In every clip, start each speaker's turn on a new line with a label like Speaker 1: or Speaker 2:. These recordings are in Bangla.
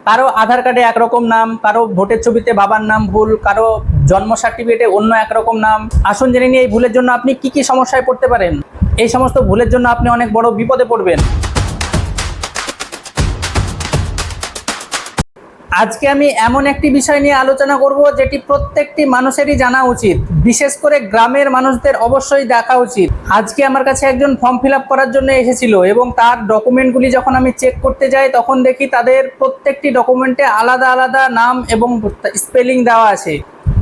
Speaker 1: কারো আধার কার্ডে একরকম নাম, কারো ভোটের ছবিতে বাবার নাম ভুল, কারো জন্ম সার্টিফিকেটে অন্য একরকম নাম। আসুন জেনে নিই এই ভুলের জন্য আপনি কি কি সমস্যায় পড়তে পারেন। এই সমস্ত ভুলের জন্য আপনি অনেক বড় বিপদে পড়বেন। আজকে আমি এমন একটি বিষয় নিয়ে আলোচনা করব যেটি প্রত্যেকটি মানুষেরই জানা উচিত, বিশেষ করে গ্রামের মানুষদের অবশ্যই দেখা উচিত। আজকে আমার কাছে একজন ফর্ম ফিল আপ করার জন্য এসেছিল এবং তার ডকুমেন্টগুলি যখন আমি চেক করতে যাই তখন দেখি তাদের প্রত্যেকটি ডকুমেন্টে আলাদা আলাদা নাম এবং স্পেলিং দেওয়া আছে।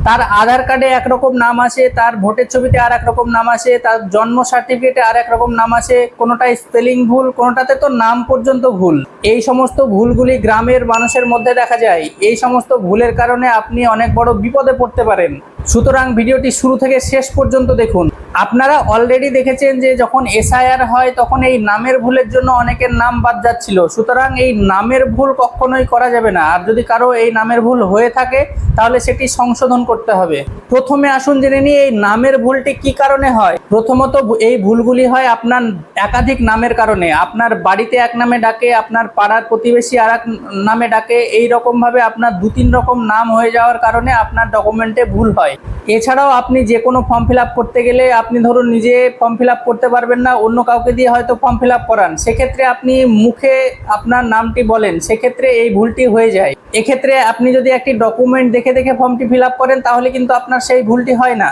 Speaker 1: তার আধার কার্ডে একরকম নাম আছে, তার ভোটের ছবিতে আর একরকম নাম আছে, তার জন্ম সার্টিফিকেটে আর একরকম নাম আছে, কোনোটায় স্পেলিং ভুল, কোনোটাতে তো নাম পর্যন্ত ভুল। এই সমস্ত ভুলগুলি গ্রামের মানুষের মধ্যে দেখা যায়। এই সমস্ত ভুলের কারণে আপনি অনেক বড় বিপদে পড়তে পারেন। সুতরাং ভিডিওটি শুরু থেকে শেষ পর্যন্ত দেখুন। আপনারা অলরেডি দেখেছেন যে যখন এসআইআর হয় তখন এই নামের ভুলের জন্য অনেকের নাম বাদ যাচ্ছিল। সুতরাং এই নামের ভুল কখনোই করা যাবে না, আর যদি কারো এই নামের ভুল হয়ে থাকে তাহলে সেটি সংশোধন করতে হবে। প্রথমে আসুন জেনে নিই এই নামের ভুলটি কি কারণে হয়। প্রথমত এই ভুলগুলি হয় আপনার একাধিক নামের কারণে। আপনার বাড়িতে এক নামে ডাকে, আপনার পাড়ার প্রতিবেশী আর এক নামে ডাকে, এই রকমভাবে আপনার 2-3 রকম নাম হয়ে যাওয়ার কারণে আপনার ডকুমেন্টে ভুল হয়। এছাড়াও আপনি যে কোনো ফর্ম ফিল আপ করতে গেলে আপনি ধরুন নিজে ফর্ম ফিল আপ করতে পারবেন না, অন্য কাউকে দিয়ে হয়তো ফর্ম ফিল আপ করান, সেক্ষেত্রে আপনি মুখে আপনার নামটি বলেন, সেক্ষেত্রে এই ভুলটি হয়ে যায়। এক্ষেত্রে আপনি যদি একটি ডকুমেন্ট দেখে দেখে ফর্মটি ফিল আপ করেন তাহলে কিন্তু আপনার সেই ভুলটি হয় না।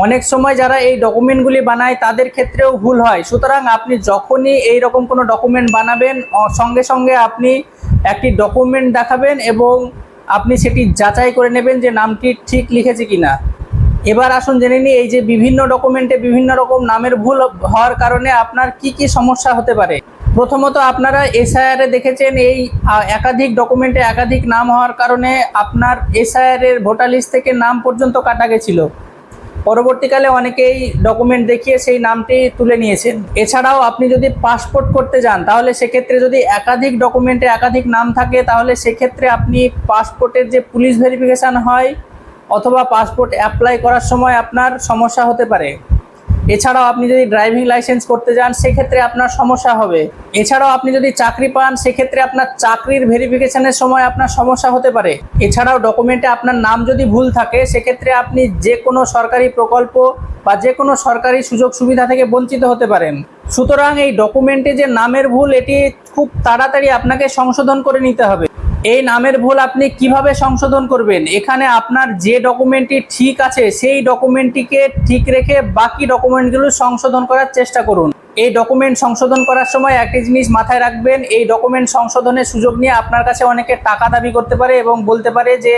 Speaker 1: অনেক সময় যারা এই ডকুমেন্টগুলি বানায় তাদের ক্ষেত্রেও ভুল হয়। সুতরাং আপনি যখনই এই রকম কোনো ডকুমেন্ট বানাবেন সঙ্গে সঙ্গে আপনি একটি ডকুমেন্ট দেখাবেন এবং আপনি সেটি যাচাই করে নেবেন যে নামটি ঠিক লিখেছে কিনা। এবার আসুন জেনে নিই এই যে বিভিন্ন ডকুমেন্টে বিভিন্ন রকম নামের ভুল হওয়ার কারণে আপনার কি কি সমস্যা হতে পারে। প্রথমত আপনারা এসআইআরে দেখেছেন এই একাধিক ডকুমেন্টে একাধিক নাম হওয়ার কারণে আপনার এসআইআরের ভোটার লিস্ট থেকে নাম পর্যন্ত কাটা গেছিল। পরবর্তীকালে অনেকেই ডকুমেন্ট দেখিয়ে সেই নামটি তুলে নিয়েছেন। এছাড়াও আপনি যদি পাসপোর্ট করতে যান তাহলে সেক্ষেত্রে যদি একাধিক ডকুমেন্টে একাধিক নাম থাকে তাহলে সেক্ষেত্রে আপনি পাসপোর্টের যে পুলিশ ভেরিফিকেশান হয় অথবা পাসপোর্ট অ্যাপ্লাই করার সময় আপনার সমস্যা হতে পারে। এছাড়াও আপনি যদি ড্রাইভিং লাইসেন্স করতে যান সেক্ষেত্রে আপনার সমস্যা হবে। এছাড়াও আপনি যদি চাকরি পান সেক্ষেত্রে আপনার চাকরির ভেরিফিকেশনের সময় আপনার সমস্যা হতে পারে। এছাড়াও ডকুমেন্টে আপনার নাম যদি ভুল থাকে সেক্ষেত্রে আপনি যে কোনো সরকারি প্রকল্প বা যে কোনো সরকারি সুযোগ সুবিধা থেকে বঞ্চিত হতে পারেন। সুতরাং এই ডকুমেন্টে যে নামের ভুল এটি খুব তাড়াতাড়ি আপনাকে সংশোধন করে নিতে হবে। এই নামের ভুল আপনি কিভাবে সংশোধন করবেন? এখানে আপনার যে ডকুমেন্টটি ঠিক আছে সেই ডকুমেন্টটিকে ঠিক রেখে বাকি ডকুমেন্টগুলো সংশোধন করার চেষ্টা করুন। এই ডকুমেন্ট সংশোধন করার সময় একটি জিনিস মাথায় রাখবেন, এই ডকুমেন্ট সংশোধনের সুযোগ নিয়ে আপনার কাছে অনেকে টাকা দাবি করতে পারে এবং বলতে পারে যে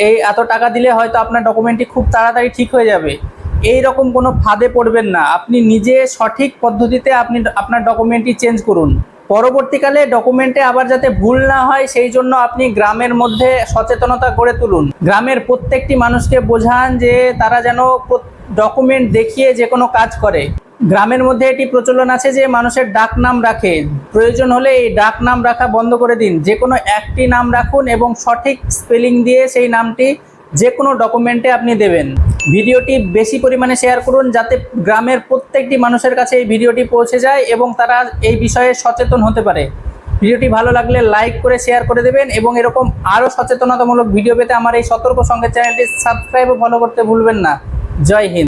Speaker 1: এই এত টাকা দিলে হয়তো আপনার ডকুমেন্টটি খুব তাড়াতাড়ি ঠিক হয়ে যাবে। এই রকম কোনো ফাঁদে পড়বেন না। আপনি নিজে সঠিক পদ্ধতিতে আপনি আপনার ডকুমেন্টটি চেঞ্জ করুন। পরবর্তীকালে ডকুমেন্টে আবার যাতে ভুল না হয় সেই জন্য আপনি গ্রামের মধ্যে সচেতনতা গড়ে তুলুন। গ্রামের প্রত্যেকটি মানুষকে বোঝান যে তারা যেন ডকুমেন্ট দেখিয়ে যে কোনো কাজ করে। গ্রামের মধ্যে এটি প্রচলন আছে যে মানুষের ডাক নাম রাখে, প্রয়োজন হলে এই ডাক নাম রাখা বন্ধ করে দিন। যে কোনো একটি নাম রাখুন এবং সঠিক স্পেলিং দিয়ে সেই নামটি যে কোনো ডকুমেন্টে আপনি দেবেন। ভিডিওটি বেশি পরিমাণে শেয়ার করুন যাতে গ্রামের প্রত্যেকটি মানুষের কাছে এই ভিডিওটি পৌঁছে যায় এবং তারা এই বিষয়ে সচেতন হতে পারে। ভিডিওটি ভালো লাগলে লাইক করে শেয়ার করে দেবেন এবং এরকম আরও সচেতনতামূলক ভিডিও পেতে আমার এই সতর্ক সংকেত চ্যানেলটি সাবস্ক্রাইব ও ফলো করতে ভুলবেন না। জয় হিন্দ।